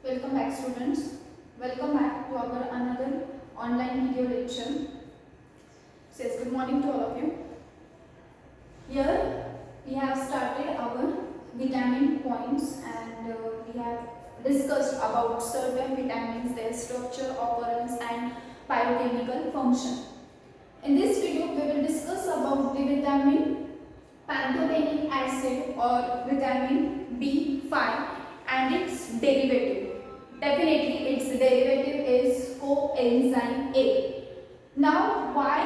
Welcome back students. Welcome back to our another online video lecture. Says good morning to all of you. Here we have started our vitamin points and we have discussed about certain vitamins, their structure, occurrence and biochemical function. In this video we will discuss about the vitamin pantothenic acid or vitamin B5 and its derivative. Definitely its derivative is coenzyme A. Now why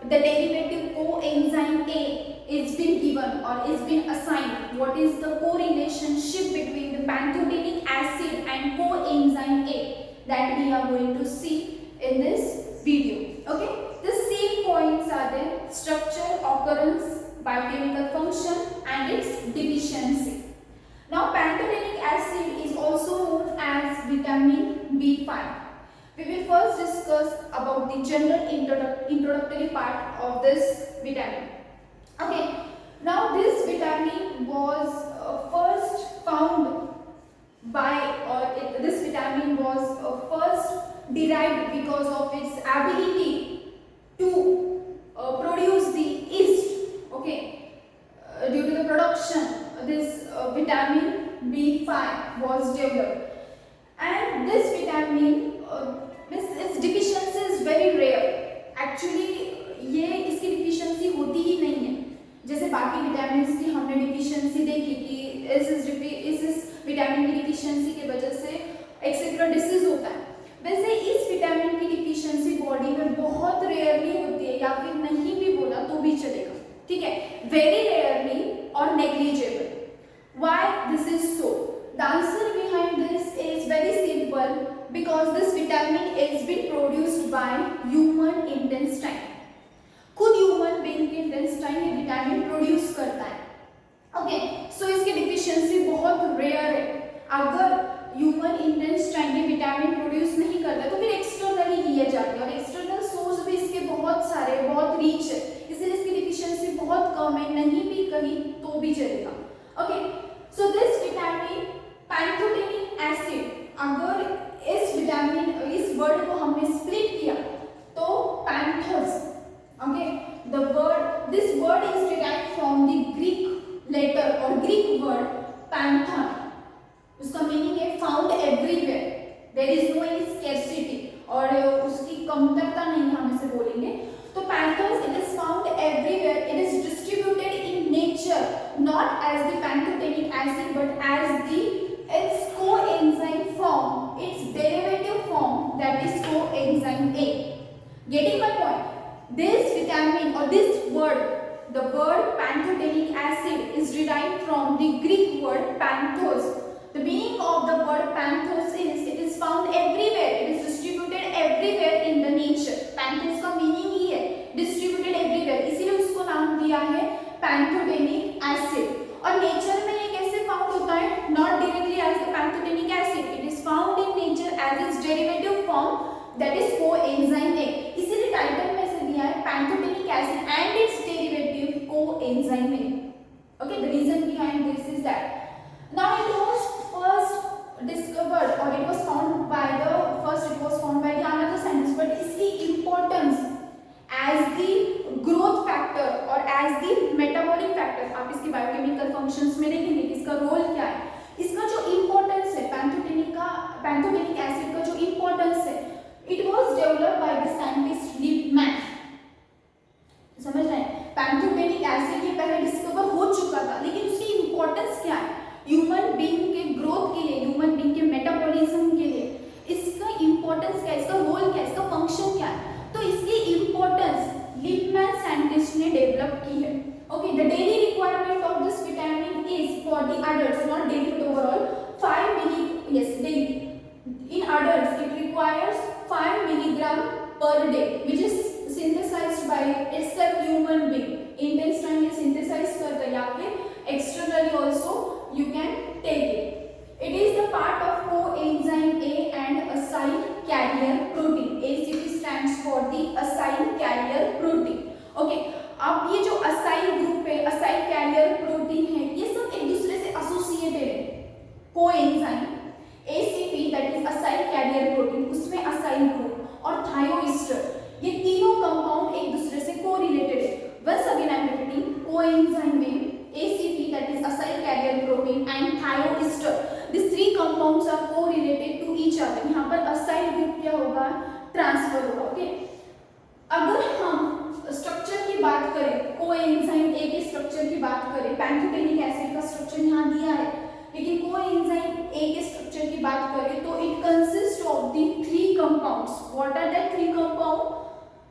the derivative coenzyme A is been given or is been assigned? What is the correlationship between the pantothenic acid and coenzyme A? That we are going to see in this video. Okay, the same points are there: structure, occurrence, biochemical function and its deficiency. Now pantothenic acid is also known as vitamin B5. We will first discuss about the general introductory part of this vitamin. Okay, now this vitamin was first found by this vitamin was first derived because of its ability to produce the yeast. Okay, due to the production this vitamin B5 was developed, and this vitamin its deficiency is very rare. Actually ये इसकी deficiency होती ही नहीं है, जैसे बाकी vitamins की हमने deficiency देखी कि इस विटामिन की डिफिशियंसी की वजह से एक्सेट्रा डिसीज होता है, वैसे इस विटामिन की डिफिशियंसी बॉडी में बहुत रेयरली होती है, या फिर नहीं भी बोला तो भी चलेगा, ठीक है, वेरी रेयरली और negligible. Why this is so? The answer behind this is very simple, because this vitamin is been produced by human intestine. खुद ह्यूमन बीइंग के इंटेस्टाइन ये विटामिन प्रोड्यूस करता है. ओके, सो इसकी डिफिशियंसी बहुत रेयर है. अगर ह्यूमन इंटेस्टाइन ये विटामिन प्रोड्यूस नहीं करता तो फिर एक्सटर्नली लिए जाते हैं, और एक्सटर्नल सोर्स भी इसके बहुत सारे, बहुत रीच है, इसलिए इसकी डिफिशियंसी बहुत कम है, नहीं भी कहीं तो भी चलेगा. Okay, so this vitamin pantothenic acid, अगर इस विटामिन इस वर्ड को हमने स्प्लिट किया तो पैंथस, okay, the word this word is derived from the Greek letter और ग्रीक वर्ड पैंथन. उसका मीनिंग है found everywhere, there is no any scarcity, और उसकी कमतरता नहीं हम इसे बोलेंगे. तो पैंथस it is found everywhere, it is distributed in nature not as the pantothenic acid but as its coenzyme form, its derivative form, that is coenzyme A. Getting my point? This vitamin or this word, the word pantothenic acid is derived from the Greek word panthos. The meaning of the word panthos is it is found everywhere, it is distributed everywhere in the nature. Panthos का meaning ही है distributed everywhere, इसीलिए उसको नाम दिया है pantothenic acid. और nature में ये कैसे फाउंड होता है? Not directly as the pantothenic acid, it is found in nature as its derivative form, that is coenzyme A. इसीलिए टाइटल में से दिया है pantothenic acid and its derivative coenzyme A. Okay, the reason behind this is that now it was first discovered और it was found by the another scientist, but इसकी importance as the growth factor और as the metabolic factor आप इसके biochemical functions में देखेंगे कि इसका role क्या है. इसका जो इंपॉर्टेंस है पैंथोथेनिक एसिड का जो इंपॉर्टेंस है, it was developed by the scientist Lipman. समझ रहे हैं? पैंथोथेनिक एसिड ये पहले डिस्कवर हो चुका था, लेकिन उसकी इंपॉर्टेंस क्या है ह्यूमन बीइंग के ग्रोथ के लिए, ह्यूमन बीइंग के मेटाबॉलिज्म के लिए, इसका इंपॉर्टेंस क्या है, इसका रोल क्या है, इसका फंक्शन क्या है, तो इसकी इंपॉर्टेंस लिपमैन साइंटिस्ट ने डेवलप की है. Okay, the daily requirement of this vitamin is for the adults, not daily but overall 5 milli, yes daily. In adults it requires 5 milligram per day, which is synthesised by itself human being. Intestine ये synthesise करता है, या फिर externally also you can take it. It is the part of coenzyme A and acyl carrier protein. ACP stands for the acyl carrier protein. Okay, अब ये जो acyl group है, acyl carrier protein है, ये सब एक दूसरे से associated है. coenzyme AC कैरियर प्रोटीन, उसमें असाइल ग्रुप और थायोइस्टर, ये तीनों कंपाउंड एक दूसरे से कोरिलेटेड है। Once again I am repeating, coenzyme में ACP, that is acyl carrier protein, and thioester, these three compounds are correlated to each other. यहाँ पर acyl group क्या होगा, ट्रांसफर होगा। ओके, अगर हम स्ट्रक्चर की बात करें, कोएंजाइम ए के स्ट्रक्चर की बात करें, पैंथोटेनिक एसिड का स्ट्रक्चर यहाँ दिया है, लेकिन कोएंजाइम ए के स्ट्रक्चर की बात करें तो it consist of the three compounds. What are the three compound?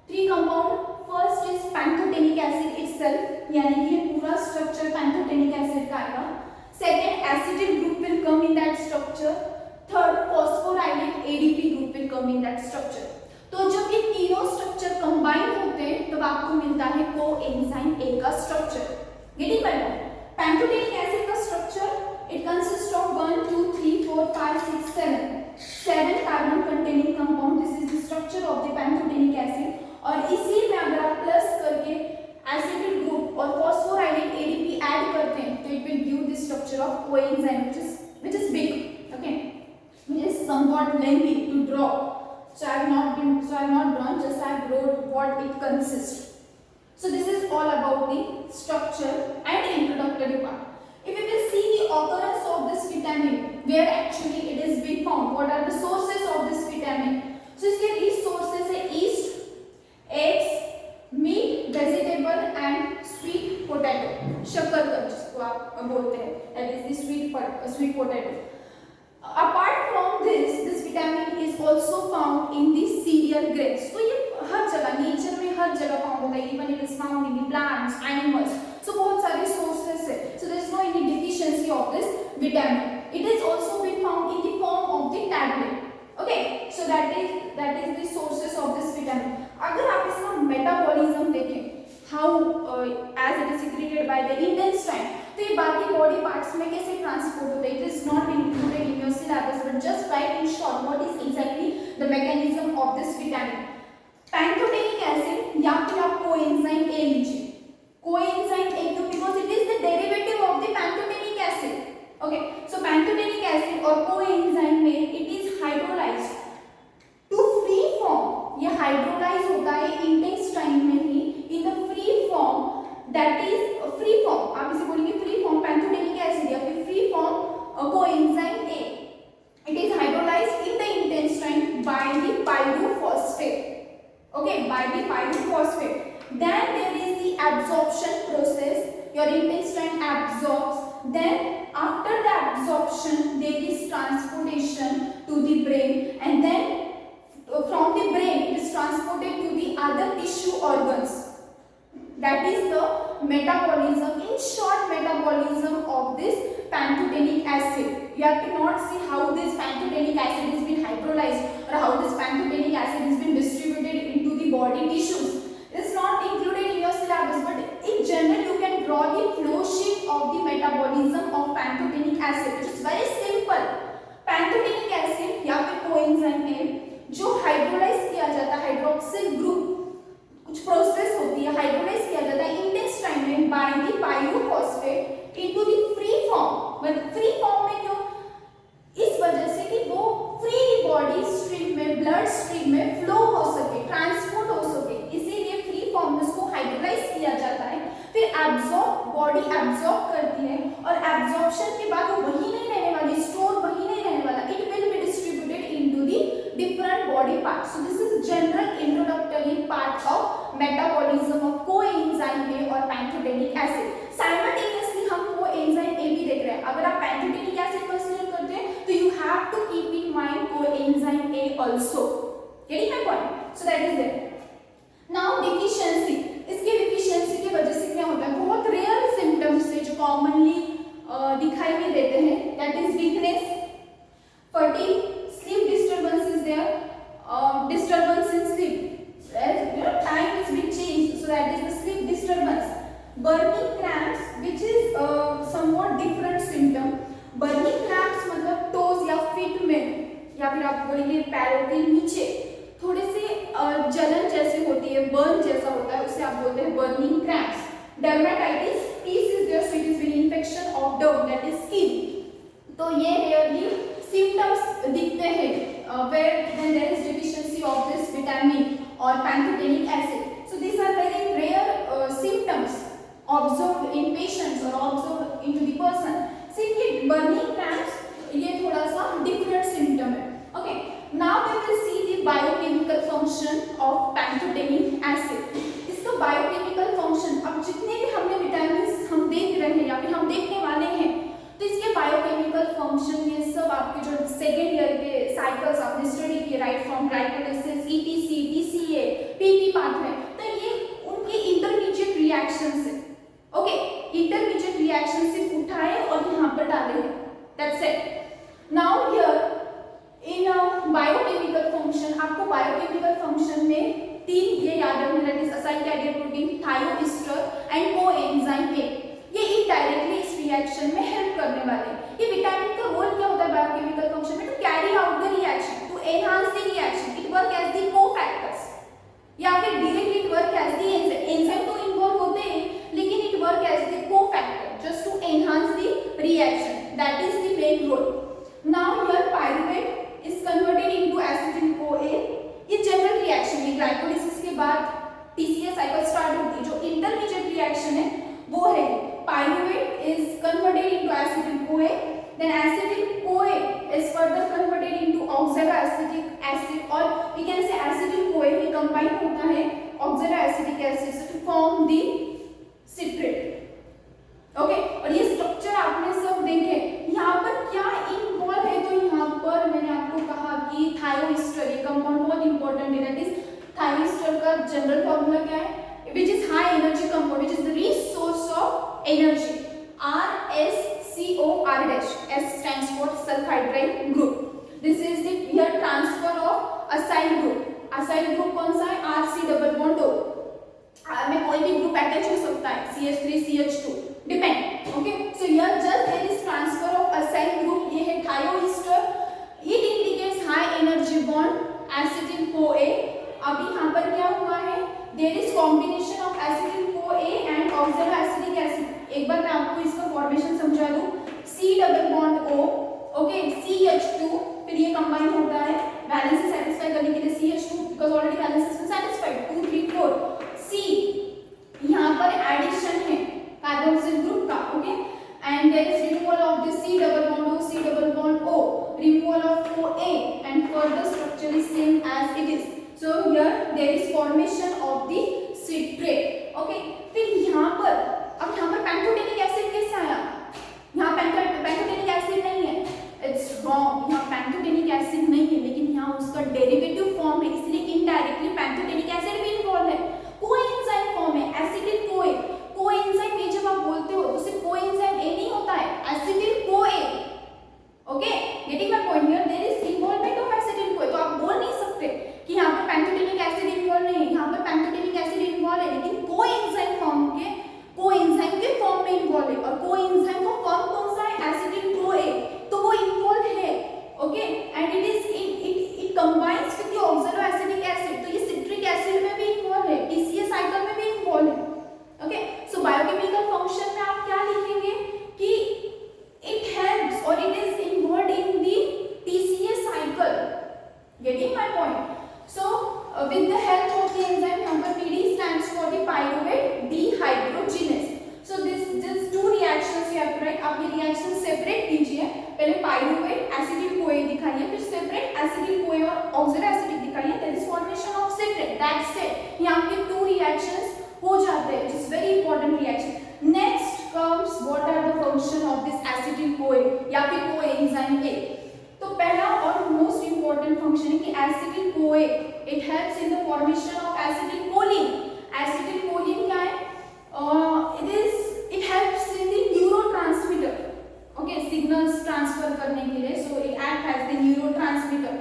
Three compound, first is pantothenic acid itself, यानी कि ये पूरा स्ट्रक्चर पैंथोटेनिक एसिड का आएगा। Second, acetic group will come in that structure. Third, phosphorylate ADP group will come in that structure. तो जब ये तीनों स्ट्रक्चर कंबाइन होते हैं तब आपको मिलता है कोएंजाइम ए का structure. Getting my point? Pantothenic acid का structure it consist of 1 2 3 4 5 6 7 carbon containing compound. This is the structure of the pantothenic acid. और इसी में अगर आप प्लस करके एसिटिक ग्रुप और फॉस्फोराइलेट ADP ऐड करते हैं तो it will give the structure of coenzyme which is big, okay, which is somewhat lengthy to draw. So I have not drawn, just I have wrote what it consists. So this is all about the structure and introductory part. If we will see the occurrence of this vitamin, where actually it is being found, what are the sources of this vitamin? So इसके these sources है yeast, eggs, meat, vegetable and sweet potato, शकरकंद जिसको आप बोलते हैं, that is the sweet potato. Apart from this vitamin is also found in the cereal grains. तो ये हर जगह नेचर में हर जगह फाउंड होता है, even it is found in the plants, animals. So बहुत सारे sources है. So there is no any deficiency of this vitamin. It is also been found in the form of the tablet. Okay, so that is the sources of this vitamin. अगर आप इसका metabolism देखें, how as it is secreted by the intestine, तो ये बाकी body parts में कैसे transport होता है, it is not included in your syllabus, but just write in short what is exactly the mechanism of this vitamin. Pantothenic acid या फिर आप कोएंजाइम ए लीजिए, कोएंजाइम ए क्यों, because it is the derivative of the pantothenic acid. Okay, so pantothenic acid और coenzyme में it is hydrolysed to free form. ये hydrolyse होता है इंटेस्टाइन में ही in the free form, that is free form, आप इसे बोलेंगे फ्री फॉर्म पैंथोटेनिक एसिड या फिर free form coenzyme A. It is hydrolysed in the intestine by the pyrophosphate, okay, by the pyrophosphate. Then there is the absorption process, your intestine absorbs, then after the absorption there is transportation to the brain, and then from the brain it is transported to the other tissue organs. That is the metabolism, in short metabolism of this pantothenic acid. You have to not see how this pantothenic acid has been hydrolyzed or how this pantothenic acid has been distributed into the body tissues. It is not included in your syllabus, but in general you can draw the flow sheet of the metabolism of pantothenic acid, which is very simple. Pantothenic acid या फिर coenzyme में जो hydrolyse किया जाता है, hydroxyl group कुछ process होती है, हाइड्रोलाइज किया जाता है इंटेस्टाइन में bye the pyrophosphate into the free form. मतलब फ्री फॉर्म में क्यों? इस वजह से कि वो फ्री बॉडी स्ट्रीम में, ब्लड स्ट्रीम में फ्लो हो सके, ट्रांसपोर्ट हो सके, इसीलिए फ्री फॉर्म में उसको हाइड्रोलाइज किया जाता है। फिर एब्जॉर्ब, बॉडी एब्जॉर्ब करती है और एब्जॉर्प्शन के बाद वो वहीं नहीं रहने वाली, स्टोर वहीं नहीं रहने वाला, it will be distributed into the different body parts. So this is general introductory part of metabolism of coenzyme A और pantothenic acid. Simultaneously हम coenzyme A भी देख रहे हैं। अगर आप pantothenic acid consider करते हैं तो you have to keep in mind coenzyme A also. Getting my point? So that is there. Now deficiency. इसके deficiency की वजह से क्या होता है? बहुत rare symptoms है जो commonly दिखाई भी देते हैं. That is weakness, fatigue, sleep disturbance is there, disturbance in sleep, right? Time is being changed, so that is the sleep disturbance. Burning cramps, which is somewhat different symptom. Burning cramps मतलब toes या feet में या फिर आप बोलेंगे पैरों के नीचे थोड़े से जलन जैसे होती है, बर्न जैसा होता है, उसे आप बोलते हैं burning cramps. Dermatitis, is there, so it is an infection of derm, that is skin. तो ये rarely सिम्टम्स दिखते हैं where when there is deficiency of this vitamin or pantothenic acid. So these are very rare symptoms observed in patients or observed into the person. Simply burning cramps, ये थोड़ा सा different symptom है. Okay, now we will see the biochemical function of pantothenic acid. इसका biochemical function, अब जितने भी हमने vitamin हम देख रहे हैं या फिर हम देखने वाले हैं, तो इसके बायोकेमिकल फंक्शन ये सब आपके जो सेकेंड ईयर के साइकिल्स आपने स्टडी किए right from glycolysis, ETC, TCA, PP pathway, तो ये उनके इंटरमीडिएट रिएक्शंस है. ओके, इंटरमीडिएट रिएक्शन से उठाए और यहाँ पर डाले हैं. That's it. Now here in biochemical function, आपको बायोकेमिकल फंक्शन में तीन ये याद रखना, that is acyl carrier protein, thioester and coenzyme A. ये इनडायरेक्टली इस रिएक्शन में हेल्प करने वाले. ये विटामिन का रोल क्या होता है बायोकेमिकल फंक्शन में? To carry out the reaction, to enhance the reaction. It work as the cofactors या फिर directly it work as the enzyme. Enzyme तो इन्वॉल्व होते हैं लेकिन it work as the cofactor just to enhance the reaction. That is the main role. Now here pyruvate is converted into acetyl CoA. ये general reaction है, glycolysis के बाद TCA cycle start होती है. जो इंटरमीडिएट रिएक्शन है वो है pyruvate is converted into acetyl CoA, then acetyl CoA is further converted into oxaloacetic acid or we can say acetyl CoA he combine होता है oxaloacetic acid से to form the citrate. Okay, और ये structure आपने सब देखे. यहाँ पर क्या इन्वॉल्व है? तो यहाँ पर मैंने आपको कहा कि थायोएस्टर, ये कंपाउंड बहुत इंपॉर्टेंट है. दैट इज थायोएस्टर का जनरल फॉर्मूला क्या है? Which is high energy compound, which is the rich source of energy. RSCOR dash. S stands for sulfhydryl group. This is the here transfer of acyl group. Acyl group कौन सा है? RC double bond O. में कोई भी group attach हो सकता है, CH3 CH2 depend. Okay, so here just there is transfer of acyl group. ये है थायोएस्टर. It indicates high energy bond acetyl CoA. अब यहाँ पर क्या हुआ है? There is combination of acetyl CoA and oxaloacetic acid. एक बार मैं आपको इसका फॉर्मेशन समझा दूं. C double bond O, okay, CH2, फिर ये कंबाइन होता है वैलेंसी सेटिस्फाई करने के लिए CH2 because already valency has been satisfied. 2 3 4 C यहाँ पर एडिशन है कार्बोक्सिल ग्रुप का. Okay, and there is removal of the C double bond O, C double bond O, removal of OA and further structure is same as it is. So here there is formation of the citrate. Okay, फिर यहाँ पर अब यहाँ पर पैंथोथेनिक acid कैसे आया? यहाँ पैंथोथेनिक acid नहीं है. It's wrong. यहाँ पैंथोथेनिक एसिड नहीं है लेकिन यहाँ उसका डेरिवेटिव फॉर्म है, इसलिए इनडायरेक्टली पैंथोथेनिक एसिड भी इन्वॉल्व है. कोएंजाइम फॉर्म है एसिटिल कोए. कोएंजाइम ये जब आप बोलते हो तो सिर्फ कोएंजाइम ए नहीं होता है, acetyl CoA. Okay, getting my point? Here there is involvement of acetyl CoA. तो आप बोल नहीं सकते कि यहाँ पर पैंथोथेनिक एसिड इन्वॉल्व नहीं है. यहाँ पर पैंथोथेनिक एसिड इन्वॉल्व है लेकिन कोएंजाइम के फॉर्म में इन्वॉल्व है. और कोएंजाइम का फॉर्म कौन सा है? Acetyl CoA. तो वो इन्वॉल्व है. Okay, and it combines with the oxaloacetic acid. तो ये सिट्रिक एसिड में भी इन्वॉल्व है, टीसीए साइकिल में भी इन्वॉल्व है. ओके, सो बायोकेमिकल फंक्शन में आप क्या लिखेंगे कि इट हेल्प्स और it is involved in the TCA cycle. Getting my point? So with the help of the enzyme, number PD stands for the pyruvate dehydrogenase. So this two reactions you have to write. आप ये reaction separate कीजिए. पहले pyruvate acetyl CoA दिखाइए, फिर separate acetyl CoA और oxaloacetic दिखाइए. There is formation of citrate. That's it. ये आपके two reactions हो जाते हैं, which is very important reaction. Next comes what are the function of this acetyl CoA या फिर coenzyme A. तो पहला और मोस्ट इंपॉर्टेंट फंक्शन है कि acetyl CoA it helps in the formation of acetyl choline. Acetyl choline क्या है? It helps in the neurotransmitter. Okay, signals transfer करने के लिए. So it act as the neurotransmitter.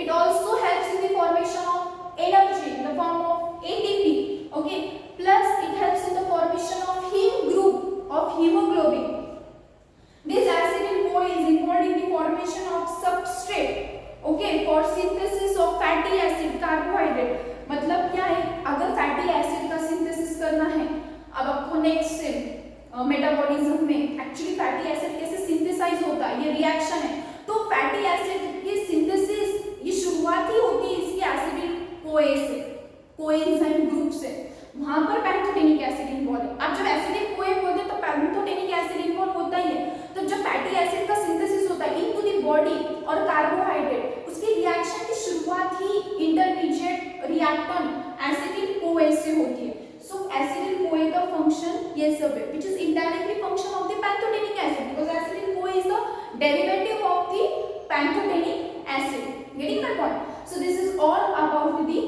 It also helps in the formation of energy in the form of ATP. Okay, plus it helps in the formation of heme group of haemoglobin. This acetyl CoA is involved in the formation of substrate, okay, for synthesis of fatty acid, carbohydrate. मतलब क्या है? अगर fatty acid का synthesis करना है, अब आपको next metabolism में एक्चुअली फैटी एसिड कैसे सिंथेसाइज होता है, ये रिएक्शन है. तो फैटी एसिड वहां पर पैंथोटेनिक एसिड इन्वॉल्व है। अब जब एसिडिक कोए बोलते हैं तो पैंथोटेनिक एसिड इन्वॉल्व होता ही है। तो जब फैटी एसिड का सिंथेसिस होता है इनटू द बॉडी और कार्बोहाइड्रेट, उसकी रिएक्शन की शुरुआत ही इंटरमीडिएट रिएक्टेंट एसिटिल कोए से होती है। सो एसिटिल कोए का फंक्शन ये सब है, which is indirectly function of the pantothenic acid, because acetyl CoA is the derivative of the pantothenic acid. Getting my point? So this is all about the